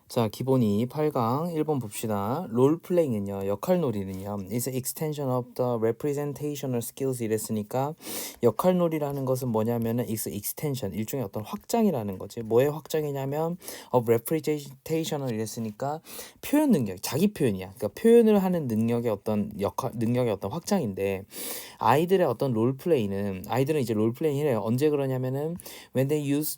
자, 기본이 8강 1번 봅시다. 롤플레잉은요, 역할놀이는요, is an extension of the representational skills 이랬으니까 역할놀이라는 것은 뭐냐면은 is extension, 일종의 어떤 확장이라는 거지. 뭐의 확장이냐면 of representational 이랬으니까 표현 능력, 자기 표현이야. 그러니까 표현을 하는 능력의 어떤 능력의 어떤 확장인데 아이들의 어떤 롤플레이는 아이들은 이제 롤플레잉을 해요. 언제 그러냐면은 when they use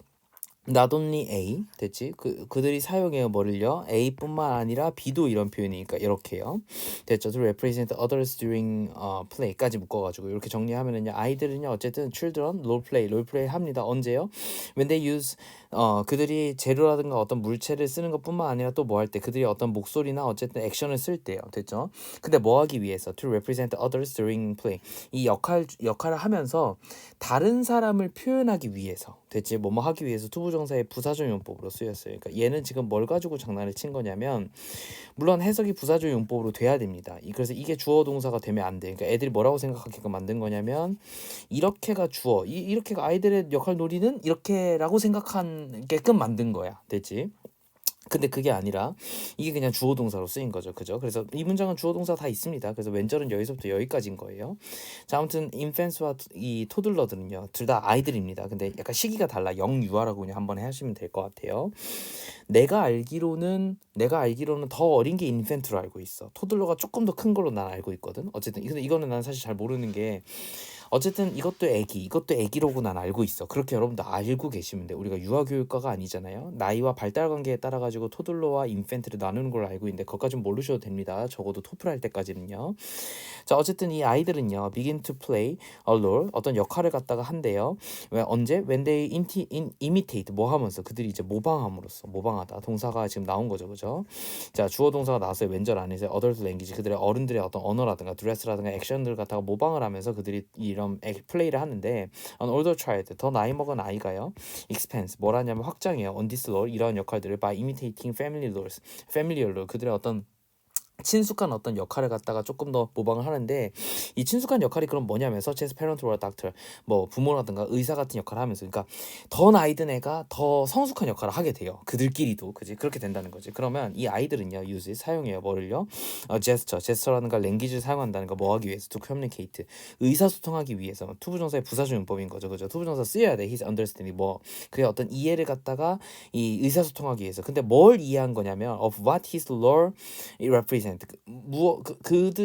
not only A 됐지? 그들이 사용해요 뭐를요? A뿐만 아니라 B도 이런 표현이니까 이렇게요. 됐죠? To represent others during play까지 묶어가지고 이렇게 정리하면은요 아이들은요 어쨌든 children 롤플레이 합니다. 언제요? When they use 그들이 재료라든가 어떤 물체를 쓰는 것뿐만 아니라 또 뭐 할 때 그들이 어떤 목소리나 어쨌든 액션을 쓸 때요. 됐죠? 근데 뭐 하기 위해서 to represent others during play 이 역할을 하면서 다른 사람을 표현하기 위해서 됐지 뭐뭐 하기 위해서 투부정사의 부사적 용법으로 쓰였어요. 그러니까 얘는 지금 뭘 가지고 장난을 친 거냐면 물론 해석이 부사적 용법으로 돼야 됩니다. 그래서 이게 주어 동사가 되면 안 돼. 그러니까 애들이 뭐라고 생각하게끔 만든 거냐면 이렇게가 주어, 이렇게가 아이들의 역할 놀이는 이렇게라고 생각하게끔 만든 거야. 됐지? 근데 그게 아니라 이게 그냥 주어 동사로 쓰인 거죠. 그죠? 그래서 이 문장은 주어 동사 다 있습니다. 그래서 왼절은 여기서부터 여기까지인 거예요. 자, 아무튼 인펜스와 이 토들러들은요. 둘 다 아이들입니다. 근데 약간 시기가 달라. 영유아라고 그냥 한번 하시면 될 것 같아요. 내가 알기로는 더 어린 게 인펜트로 알고 있어. 토들러가 조금 더 큰 걸로 난 알고 있거든. 어쨌든 근데 이거는 난 사실 잘 모르는 게 어쨌든 이것도 애기로고 난 알고 있어. 그렇게 여러분도 알고 계시면 돼. 우리가 유아교육과가 아니잖아요. 나이와 발달 관계에 따라 가지고 토들러와 인펜트를 나누는 걸 알고 있는데 그것까지는 모르셔도 됩니다. 적어도 토플 할 때까지는요. 자, 어쨌든 이 아이들은요. begin to play a role 어떤 역할을 갖다가 한대요. 왜 언제? when they imitate 뭐 하면서 그들이 이제 모방함으로써 모방하다. 동사가 지금 나온 거죠. 그죠? 자, 주어 동사가 나왔어요. 왼절 안에서 adult language 그들의 어른들의 어떤 언어라든가 드레스라든가 액션들 갖다가 모방을 하면서 그들이 이런 플레이를 하는데 an older child 더 나이 먹은 아이가요. expands 뭘 하냐면 확장해요. on this role 이런 역할들을 by imitating familiar role 그들의 어떤 친숙한 어떤 역할을 갖다가 조금 더 모방을 하는데 이 친숙한 역할이 그럼 뭐냐면 such as parent or doctor 뭐 부모라든가 의사 같은 역할을 하면서 그러니까 더 나이 든 애가 더 성숙한 역할을 하게 돼요. 그들끼리도 그지 그렇게 된다는 거지. 그러면 이 아이들은요 use 사용해요 뭐를요 제스처라든가 랭귀지를 사용한다는 거 뭐 하기 위해서 to communicate 의사소통하기 위해서 투부정사의 부사적 용법인 거죠. 그죠? 투부정사 쓰여야 돼. his understanding 뭐 그의 어떤 이해를 갖다가 이 의사소통하기 위해서 근데 뭘 이해한 거냐면 of what his role represent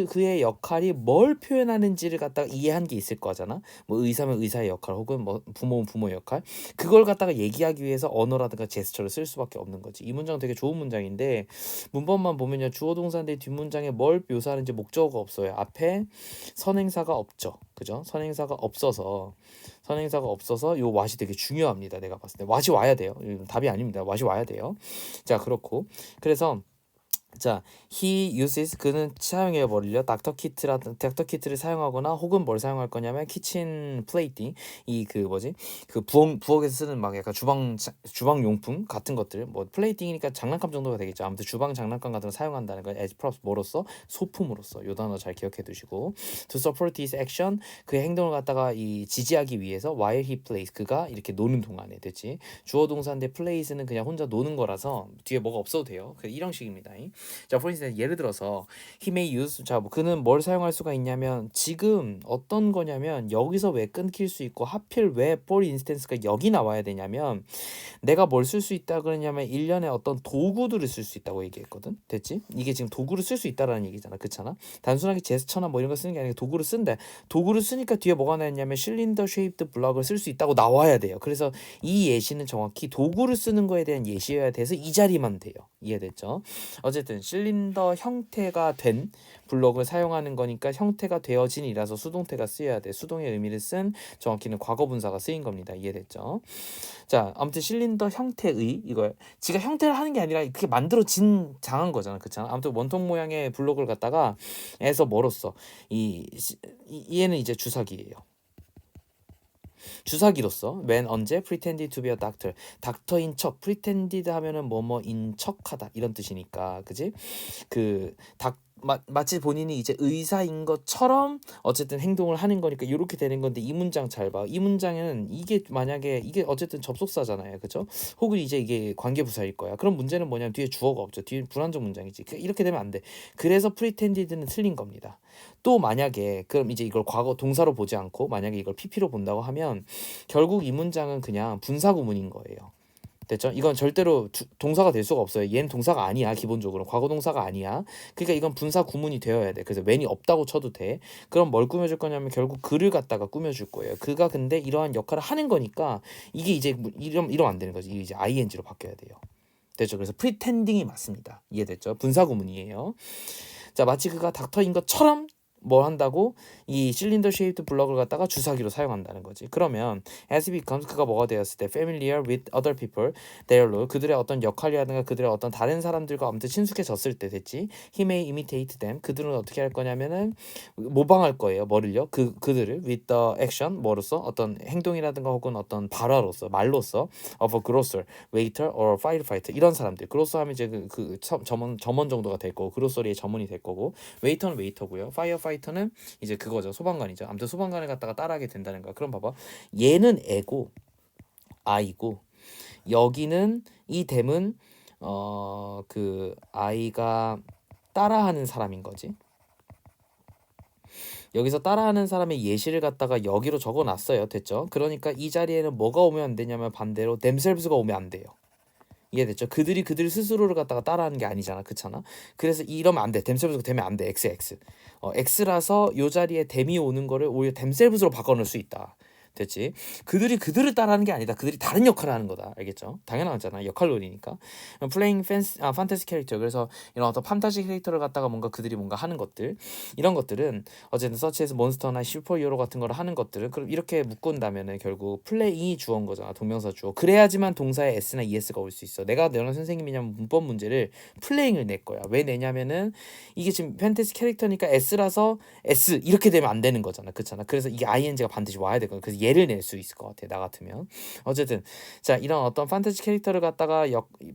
그의 역할이 뭘 표현하는지를 갖다가 이해한 게 있을 거잖아. 뭐 의사면 의사의 역할 혹은 뭐 부모면 부모의 역할 그걸 갖다가 얘기하기 위해서 언어라든가 제스처를 쓸 수밖에 없는 거지. 이 문장 되게 좋은 문장인데 문법만 보면요 주어 동사인데 뒷문장에 뭘 묘사하는지 목적어가 없어요. 앞에 선행사가 없죠. 그죠? 선행사가 없어서 요 what이 되게 중요합니다. 내가 봤을 때 what이 와야 돼요. 답이 아닙니다. what이 와야 돼요. 자, 그렇고 그래서 자, he uses 그는 사용해 버리려 닥터 키트를 사용하거나 혹은 뭘 사용할 거냐면 키친 플레이팅 이 그 뭐지 그 부엌에서 쓰는 막 약간 주방 용품 같은 것들 뭐 플레이팅이니까 장난감 정도가 되겠죠. 아무튼 주방 장난감 같은 거 사용한다는 거 as props 뭐로서 소품으로서 요 단어 잘 기억해 두시고 to support his action 그의 행동을 갖다가 이 지지하기 위해서 while he plays 그가 이렇게 노는 동안에 됐지. 주어 동사인데 plays는 그냥 혼자 노는 거라서 뒤에 뭐가 없어도 돼요. 그 이런 식입니다. 자, for instance 예를 들어서 he may use 뭐 그는 뭘 사용할 수가 있냐면 지금 어떤 거냐면 여기서 왜 끊길 수 있고 하필 왜 for instance가 여기 나와야 되냐면 내가 뭘 쓸 수 있다 그러냐면 일련의 어떤 도구들을 쓸 수 있다고 얘기했거든. 됐지? 이게 지금 도구를 쓸 수 있다라는 얘기잖아. 그렇잖아? 단순하게 제스처나 뭐 이런 거 쓰는 게 아니라 도구를 쓴다. 도구를 쓰니까 뒤에 뭐가 나왔냐면 실린더 쉐입드 블럭을 쓸 수 있다고 나와야 돼요. 그래서 이 예시는 정확히 도구를 쓰는 거에 대한 예시여야 돼서 이 자리만 돼요. 이해됐죠? 어쨌든 실린더 형태가 된 블럭을 사용하는 거니까 형태가 되어진이라서 수동태가 쓰여야 돼. 수동의 의미를 쓴 정확히는 과거 분사가 쓰인 겁니다. 이해됐죠? 자, 아무튼 실린더 형태의 이거 지가 형태를 하는 게 아니라 그게 만들어진 장한 거잖아. 그렇잖아. 아무튼 원통 모양의 블록을 갖다가 에서 멀었어. 얘는 이제 주사기예요. 주사기로서 when 언제 pretended to be a doctor 닥터인 척 pretended 하면은 뭐뭐인 척하다 이런 뜻이니까 그지 그 마치 본인이 이제 의사인 것처럼 어쨌든 행동을 하는 거니까 이렇게 되는 건데 이 문장 잘 봐. 이 문장은 이게 만약에 이게 어쨌든 접속사잖아요. 그죠? 혹은 이제 이게 관계부사일 거야. 그럼 문제는 뭐냐면 뒤에 주어가 없죠. 뒤에 불완전 문장이지. 이렇게 되면 안 돼. 그래서 pretended는 틀린 겁니다. 또 만약에 그럼 이제 이걸 과거 동사로 보지 않고 만약에 이걸 PP로 본다고 하면 결국 이 문장은 그냥 분사구문인 거예요. 됐죠? 이건 절대로 동사가 될 수가 없어요. 얘는 동사가 아니야. 기본적으로 과거 동사가 아니야. 그러니까 이건 분사 구문이 되어야 돼. 그래서 when이 없다고 쳐도 돼. 그럼 뭘 꾸며줄 거냐면 결국 그를 갖다가 꾸며줄 거예요. 그가 근데 이러한 역할을 하는 거니까 이게 이제 이러면 안 되는 거지. 이게 이제 ing로 바뀌어야 돼요. 됐죠? 그래서 pretending이 맞습니다. 이해됐죠? 분사 구문이에요. 자, 마치 그가 닥터인 것처럼 뭘 한다고 이 실린더 쉐이프드 블럭을 갖다가 주사기로 사용한다는 거지. 그러면 as becomes 그가 뭐가 되었을 때 familiar with other people their role 그들의 어떤 역할이라든가 그들의 어떤 다른 사람들과 아무튼 친숙해졌을 때 됐지. he may imitate them 그들은 어떻게 할 거냐면은 모방할 거예요. 뭐를요? 그들을 with the action 뭐로서 어떤 행동이라든가 혹은 어떤 발화로서 말로서 of a grocer, waiter or firefighter 이런 사람들. grocer 하면 이제 점원 정도가 될 거고 grocery의 점원이 될 거고 웨이터는 웨이터고요. 파이어파이터는 이제 그거죠. 소방관이죠. 아무튼 소방관을 갖다가 따라하게 된다는 거야. 그럼 봐봐. 얘는 애고 아이고 여기는 이 댐은 그 아이가 따라하는 사람인 거지. 여기서 따라하는 사람의 예시를 갖다가 여기로 적어놨어요. 됐죠? 그러니까 이 자리에는 뭐가 오면 안 되냐면 반대로 themselves가 오면 안 돼요. 이해됐죠? 그들이 그들 스스로를 갖다가 따라하는 게 아니잖아. 그렇잖아. 그래서 이러면 안 돼. themselves가 되면 안 돼. XX. X라서 요 자리에 them이 오는 거를 오히려 themselves로 바꿔놓을 수 있다. 됐지? 그들이 그들을 따라하는 게 아니다. 그들이 다른 역할을 하는 거다. 알겠죠? 당연하잖아. 역할론이니까. playing fantasy character. 그래서 이런 어떤 판타지 캐릭터를 갖다가 뭔가 그들이 뭔가 하는 것들 이런 것들은 어쨌든 서치에서 몬스터나 슈퍼히어로 같은 거를 하는 것들은 그럼 이렇게 묶은다면은 결국 플레이 주어인 거잖아. 동명사 주어. 그래야지만 동사에 s나 es가 올 수 있어. 내가 너는 선생님이냐면 문법 문제를 플레잉을 낼 거야. 왜 내냐면은 이게 지금 판타지 캐릭터니까 s라서 s 이렇게 되면 안 되는 거잖아. 그렇잖아. 그래서 이게 ing가 반드시 와야 될 거야. 그래서 예를 낼 수 있을 것 같아. 나 같으면. 어쨌든 자 이런 어떤 판타지 캐릭터를 갖다가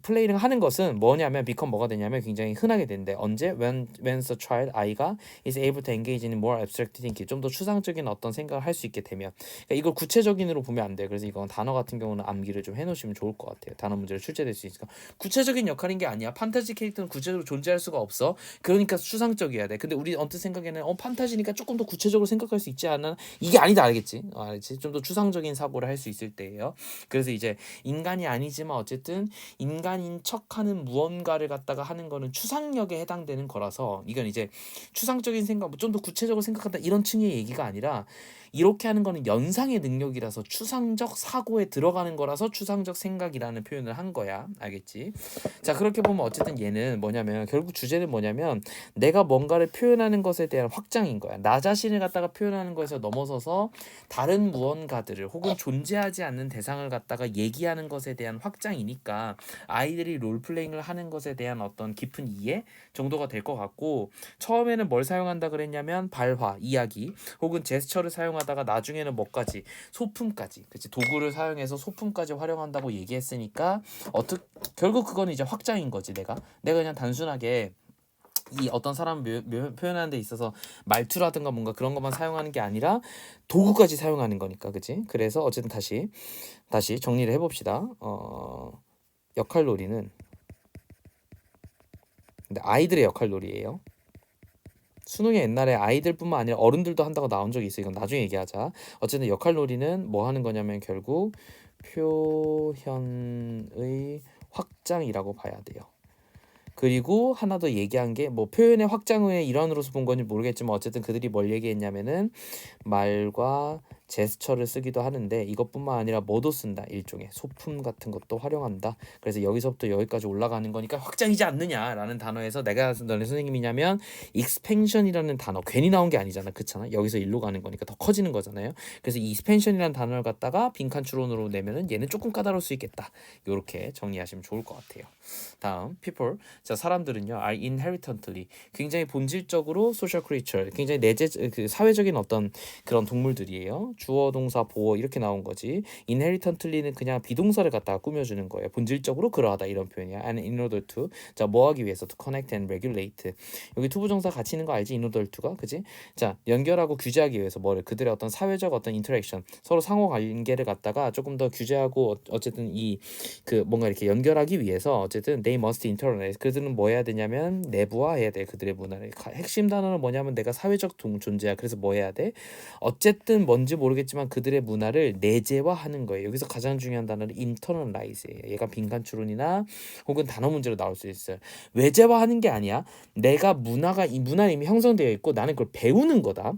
플레이를 하는 것은 뭐냐면 become 뭐가 되냐면 굉장히 흔하게 되는데 언제? When the child 아이가 is able to engage in more abstract thinking 좀 더 추상적인 어떤 생각을 할 수 있게 되면 그러니까 이걸 구체적인으로 보면 안 돼. 그래서 이건 단어 같은 경우는 암기를 좀 해놓으시면 좋을 것 같아요. 단어 문제를 출제될 수 있으니까 구체적인 역할인 게 아니야. 판타지 캐릭터는 구체적으로 존재할 수가 없어. 그러니까 추상적이어야 돼. 근데 우리 언뜻 생각에는 판타지니까 조금 더 구체적으로 생각할 수 있지 않나? 이게 아니다. 알겠지? 알겠지? 좀 더 추상적인 사고를 할 수 있을 때예요. 그래서 이제 인간이 아니지만 어쨌든 인간인 척하는 무언가를 갖다가 하는 거는 추상력에 해당되는 거라서 이건 이제 추상적인 생각, 좀 더 구체적으로 생각한다 이런 층의 얘기가 아니라 이렇게 하는 거는 연상의 능력이라서 추상적 사고에 들어가는 거라서 추상적 생각이라는 표현을 한 거야. 알겠지? 자 그렇게 보면 어쨌든 얘는 뭐냐면 결국 주제는 뭐냐면 내가 뭔가를 표현하는 것에 대한 확장인 거야. 나 자신을 갖다가 표현하는 것에서 넘어서서 다른 무언가들을 혹은 존재하지 않는 대상을 갖다가 얘기하는 것에 대한 확장이니까 아이들이 롤플레잉을 하는 것에 대한 어떤 깊은 이해 정도가 될 것 같고 처음에는 뭘 사용한다 그랬냐면 발화, 이야기 혹은 제스처를 사용하다가 나중에는 뭐까지 소품까지 그치 도구를 사용해서 소품까지 활용한다고 얘기했으니까 결국 그건 이제 확장인 거지. 내가 그냥 단순하게 이 어떤 사람 표현하는 데 있어서 말투라든가 뭔가 그런 것만 사용하는 게 아니라 도구까지 사용하는 거니까 그치? 그래서 어쨌든 다시 정리를 해봅시다. 역할놀이는 근데 아이들의 역할놀이예요. 수능에 옛날에 아이들뿐만 아니라 어른들도 한다고 나온 적이 있어. 이건 나중에 얘기하자. 어쨌든 역할놀이는 뭐 하는 거냐면 결국 표현의 확장이라고 봐야 돼요. 그리고 하나 더 얘기한 게 뭐 표현의 확장의 일환으로서 본 건지 모르겠지만 어쨌든 그들이 뭘 얘기했냐면은 말과 제스처를 쓰기도 하는데 이것뿐만 아니라 뭐도 쓴다. 일종의 소품 같은 것도 활용한다. 그래서 여기서부터 여기까지 올라가는 거니까 확장이지 않느냐라는 단어에서 내가 너네 선생님이냐면 expansion이라는 단어 괜히 나온 게 아니잖아. 그렇잖아. 여기서 일로 가는 거니까 더 커지는 거잖아요. 그래서 이 expansion이라는 단어를 갖다가 빈칸 추론으로 내면은 얘는 조금 까다로울 수 있겠다. 요렇게 정리하시면 좋을 것 같아요. 다음 people 자 사람들은요 are inherently 굉장히 본질적으로 social creature 굉장히 그 사회적인 어떤 그런 동물들이에요. 주어 동사 보어 이렇게 나온 거지. inherently는 그냥 비동사를 갖다가 꾸며주는 거예요. 본질적으로 그러하다 이런 표현이야. and in order to 자 뭐 하기 위해서 to connect and regulate 여기 투부정사 같이 있는 거 알지? in order to가 그지? 자 연결하고 규제하기 위해서 뭐를 그들의 어떤 사회적 어떤 인터랙션 서로 상호 관계를 갖다가 조금 더 규제하고 어쨌든 이 그 뭔가 이렇게 연결하기 위해서 어쨌든 they must internalize 그들은 뭐 해야 되냐면 내부화해야 돼 그들의 문화를 핵심 단어는 뭐냐면 내가 사회적 존재야 그래서 뭐 해야 돼 어쨌든 뭔지 모르겠지만 그들의 문화를 내재화하는 거예요. 여기서 가장 중요한 단어는 internalize예요. 얘가 빈칸 추론이나 혹은 단어 문제로 나올 수 있어요. 외재화하는 게 아니야. 내가 문화가 이 문화는 이미 형성되어 있고 나는 그걸 배우는 거다.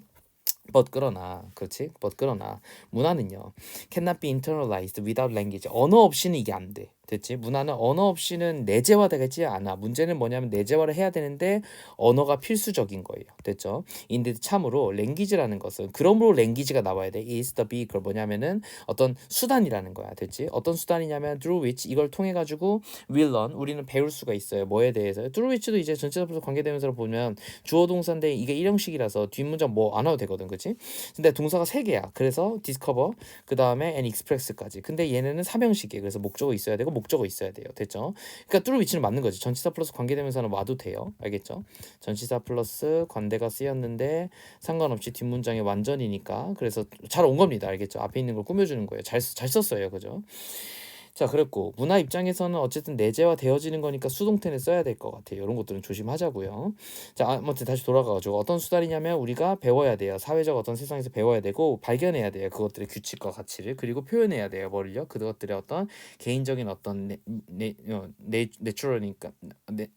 but 그러나 그렇지 but 그러나 문화는요 cannot be internalized without language 언어 없이는 이게 안 돼. 됐지? 문화는 언어 없이는 내재화되지 않아. 문제는 뭐냐면 내재화를 해야 되는데 언어가 필수적인 거예요. 됐죠? 인데 참으로 랭귀지라는 것은 그러므로 랭귀지가 나와야 돼. is the be 그걸 뭐냐면은 어떤 수단이라는 거야. 됐지? 어떤 수단이냐면 through which 이걸 통해 가지고 will learn 우리는 배울 수가 있어요. 뭐에 대해서 through which도 이제 전체적으로 관계대명사로 보면 주어 동사인데 이게 일형식이라서 뒷문장 뭐 안 와도 되거든. 그치? 근데 동사가 3개야. 그래서 discover 그 다음에 and express까지. 근데 얘네는 3형식이에요. 그래서 목적어 있어야 되고 목적어 있어야 돼요. 됐죠? 그러니까 through which는 맞는 거지. 전치사 플러스 관계대명사는 와도 돼요. 알겠죠? 전치사 플러스 관대가 쓰였는데 상관없이 뒷문장이 완전이니까 그래서 잘 온 겁니다. 알겠죠? 앞에 있는 걸 꾸며주는 거예요. 잘 썼어요. 그죠? 자 그랬고 문화 입장에서는 어쨌든 내재화 되어지는 거니까 수동태는 써야 될 것 같아요. 이런 것들은 조심하자고요. 자 아무튼 다시 돌아가가지고 어떤 수단이냐면 우리가 배워야 돼요. 사회적 어떤 세상에서 배워야 되고 발견해야 돼요. 그것들의 규칙과 가치를 그리고 표현해야 돼요. 뭐를요? 그것들의 어떤 개인적인 어떤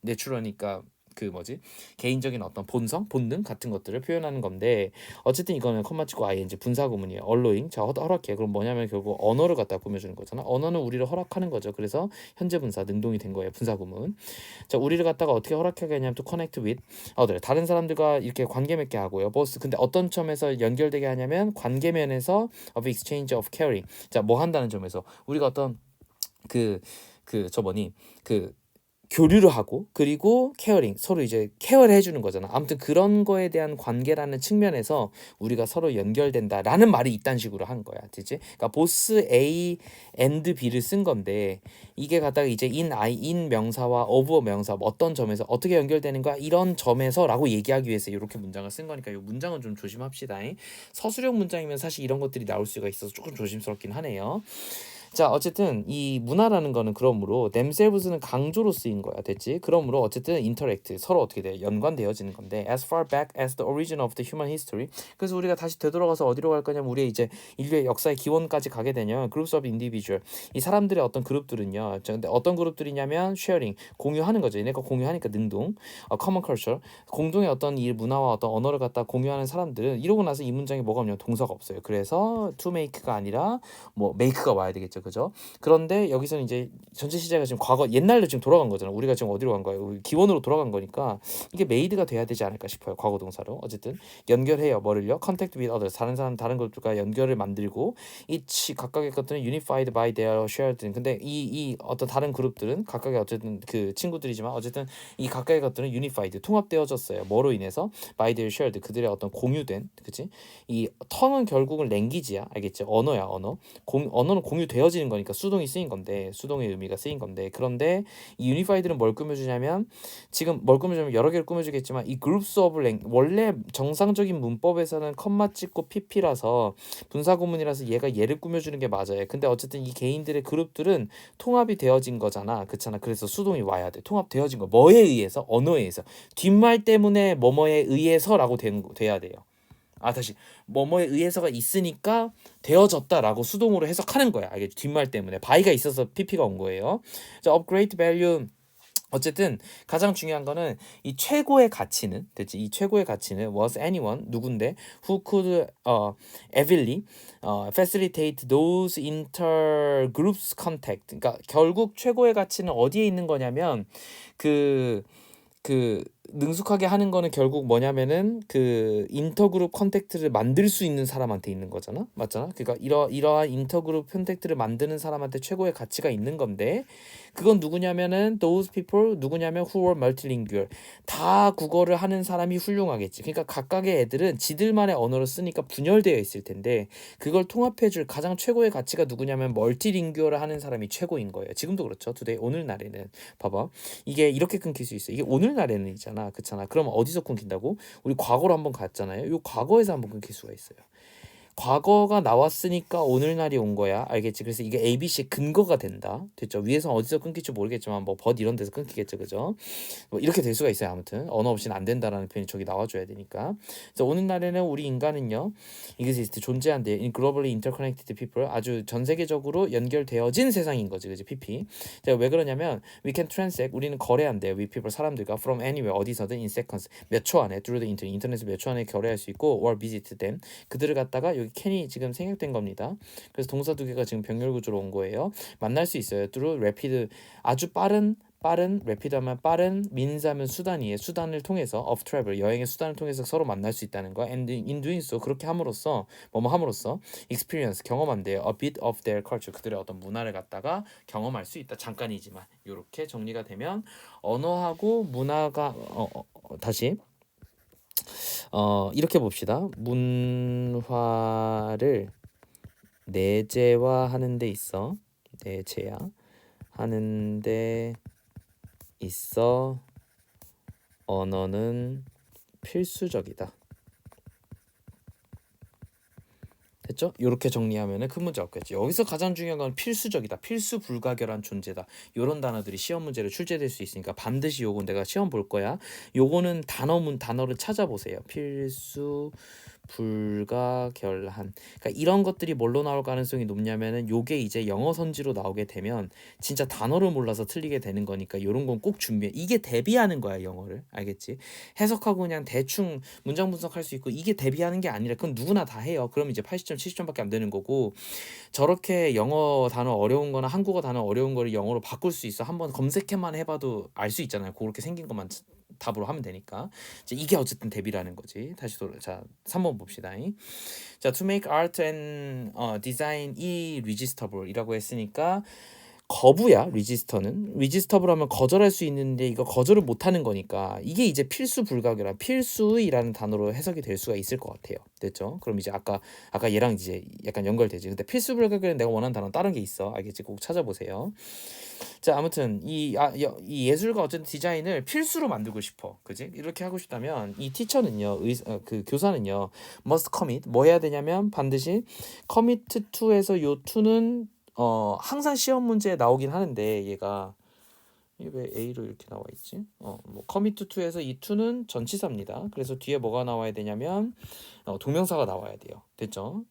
내추럴이니까 그 뭐지 개인적인 어떤 본성, 본능 같은 것들을 표현하는 건데 어쨌든 이거는 컴마 치고 ing 분사 구문이에요. allowing 자 허락해 그럼 뭐냐면 결국 언어를 갖다 꾸며주는 거잖아. 언어는 우리를 허락하는 거죠. 그래서 현재 분사 능동이 된 거예요. 분사 구문. 자 우리를 갖다가 어떻게 허락하게 하냐면 to connect with 다른 사람들과 이렇게 관계 맺게 하고요. 보스 근데 어떤 점에서 연결되게 하냐면 관계 면에서 of exchange of caring 자 뭐 한다는 점에서 우리가 어떤 저 뭐니 교류를 하고 그리고 케어링 서로 이제 케어를 해주는 거잖아. 아무튼 그런 거에 대한 관계라는 측면에서 우리가 서로 연결된다라는 말이 이딴 식으로 한 거야. 그치? 그러니까 보스 A and B를 쓴 건데 이게 갖다가 이제 in 명사와 of 명사 어떤 점에서 어떻게 연결되는 거야 이런 점에서라고 얘기하기 위해서 이렇게 문장을 쓴 거니까 이 문장은 좀 조심합시다. 서술형 문장이면 사실 이런 것들이 나올 수가 있어서 조금 조심스럽긴 하네요. 자 어쨌든 이 문화라는 거는 그러므로 themselves는 강조로 쓰인 거야. 됐지? 그러므로 어쨌든 interact 서로 어떻게 돼? 연관되어지는 건데 as far back as the origin of the human history 그래서 우리가 다시 되돌아가서 어디로 갈 거냐면 우리의 이제 인류의 역사의 기원까지 가게 되면 groups of individual 이 사람들의 어떤 그룹들은요. 근데 어떤 그룹들이냐면 sharing 공유하는 거죠. 얘네가 공유하니까 능동 common culture 공동의 어떤 이 문화와 어떤 언어를 갖다 공유하는 사람들은 이러고 나서 이 문장에 뭐가 없냐면 동사가 없어요. 그래서 to make가 아니라 뭐 make가 와야 되겠죠. 그죠? 그런데 여기서는 이제 전체 시제가 지금 과거 옛날로 지금 돌아간 거잖아. 우리가 지금 어디로 간 거예요? 우리 기원으로 돌아간 거니까 이게 made가 돼야 되지 않을까 싶어요. 과거 동사로. 어쨌든 연결해요. 뭐를요? contact with others. 다른 사람 다른 것들과 연결을 만들고 each 각각의 것들은 unified by their shared. 근데 이 어떤 다른 그룹들은 각각의 어쨌든 그 친구들이지만 어쨌든 이 각각의 것들은 unified 통합되어졌어요. 뭐로 인해서 by their shared 그들의 어떤 공유된 그치? 이 ton은 결국은 랭귀지야. 알겠지? 언어야 언어. 언어는 공유되어지는 거니까 수동이 쓰인 건데 수동의 의미가 쓰인 건데 그런데 이 유니파이드는 뭘 꾸며주냐면 지금 뭘 꾸며주냐면 여러 개를 꾸며주겠지만 이 groups of 원래 정상적인 문법에서는 컴마 찍고 pp라서 분사구문이라서 얘가 얘를 꾸며주는 게 맞아요. 근데 어쨌든 이 개인들의 그룹들은 통합이 되어진 거잖아. 그렇잖아. 그래서 수동이 와야 돼. 통합되어진 거 뭐에 의해서? 언어에 의해서. 뒷말 때문에 뭐뭐에 의해서라고 돼야 돼요. 다시 뭐뭐에 의해서가 있으니까 되어졌다라고 수동으로 해석하는 거야. 알겠지? 뒷말 때문에 by가 있어서 pp가 온 거예요. 자, of great value 어쨌든 가장 중요한 거는 이 최고의 가치는 됐지? 이 최고의 가치는 was anyone 누군데 who could evilly facilitate those intergroups contact. 그러니까 결국 최고의 가치는 어디에 있는 거냐면 그 능숙하게 하는 거는 결국 뭐냐면은 그 인터그룹 컨택트를 만들 수 있는 사람한테 있는 거잖아, 맞잖아. 그러니까 이러한 인터그룹 컨택트를 만드는 사람한테 최고의 가치가 있는 건데, 그건 누구냐면은 those people, 누구냐면 who are multilingual, 다 국어를 하는 사람이 훌륭하겠지. 그러니까 각각의 애들은 지들만의 언어를 쓰니까 분열되어 있을 텐데, 그걸 통합해줄 가장 최고의 가치가 누구냐면 멀티링구얼을 하는 사람이 최고인 거예요. 지금도 그렇죠. today, 오늘날에는 봐봐, 이게 이렇게 끊길 수 있어. 이게 오늘날에는 있잖아, 그렇잖아. 그러면 어디서 끊긴다고? 우리 과거로 한번 갔잖아요. 요 과거에서 한번 끊길 수가 있어요. 과거가 나왔으니까 오늘날이 온 거야. 알겠지? 그래서 이게 ABC 근거가 된다. 됐죠? 위에서 어디서 끊길지 모르겠지만 뭐 벗 이런 데서 끊기겠죠. 그죠? 뭐 이렇게 될 수가 있어요. 아무튼 언어 없이는 안 된다라는 표현이 저기 나와줘야 되니까. 그래서 오늘날에는 우리 인간은요, exist, 존재한대, in globally interconnected people, 아주 전 세계적으로 연결되어진 세상인 거지. 그지? PP. 자, 왜 그러냐면 we can transact, 우리는 거래한대요. with people, 사람들과 from anywhere, 어디서든 in seconds, 몇 초 안에 through the internet, 인터넷에 몇 초 안에 거래할 수 있고, or visit them, 그들을 갖다가 여기 can이 지금 생략된 겁니다. 그래서 동사 두 개가 지금 병렬 구조로 온 거예요. 만날 수 있어요. through rapid, 아주 빠른 rapid 하면 빠른, means 하면 수단이에요. 수단을 통해서, of travel, 여행의 수단을 통해서 서로 만날 수 있다는 거. and in doing so, 그렇게 함으로써, 뭐뭐 함으로써 experience, 경험한대요. a bit of their culture, 그들의 어떤 문화를 갖다가 경험할 수 있다. 잠깐이지만. 이렇게 정리가 되면 언어하고 문화가 다시 이렇게 봅시다. 문화를 내재화하는 데 있어. 내재화 하는 데 있어 언어는 필수적이다. 됐죠? 이렇게 정리하면은 큰 문제 없겠지. 여기서 가장 중요한 건 필수적이다, 필수 불가결한 존재다, 이런 단어들이 시험 문제로 출제될 수 있으니까 반드시 요건 내가 시험 볼 거야. 요거는 단어를 찾아보세요. 필수 불가결한. 그러니까 이런 것들이 뭘로 나올 가능성이 높냐면은 요게 이제 영어 선지로 나오게 되면 진짜 단어를 몰라서 틀리게 되는 거니까 요런 건 꼭 준비해. 이게 대비하는 거야, 영어를. 알겠지? 해석하고 그냥 대충 문장 분석할 수 있고, 이게 대비하는 게 아니라 그건 누구나 다 해요. 그럼 이제 80점 70점밖에 안 되는 거고, 저렇게 영어 단어 어려운 거나 한국어 단어 어려운 거를 영어로 바꿀 수 있어. 한번 검색해만 해봐도 알 수 있잖아요. 그렇게 생긴 것만 답으로 하면 되니까. 이게 어쨌든 대비라는 거지. 다시 자 3번 봅시다. 자, to make art and design irresistible 이라고 했으니까 거부야. resistable 하면 거절할 수 있는데 이거 거절을 못하는 거니까 이게 이제 필수 불가결한, 필수의라는 단어로 해석이 될 수가 있을 것 같아요. 됐죠? 그럼 이제 아까 얘랑 이제 약간 연결되지. 근데 필수 불가결은 내가 원하는 단어는 다른 게 있어. 알겠지? 꼭 찾아보세요. 자, 아무튼 이 예술가 어쨌든 디자인을 필수로 만들고 싶어. 그지? 이렇게 하고 싶다면 이 티처는요, 그 교사는요, must commit, 뭐 해야 되냐면 반드시 commit to에서 요 to는 항상 시험 문제에 나오긴 하는데, 얘가 이게 왜 A로 이렇게 나와 있지? 뭐 commit to에서 이 to는 전치사입니다. 그래서 뒤에 뭐가 나와야 되냐면 동명사가 나와야 돼요. 됐죠?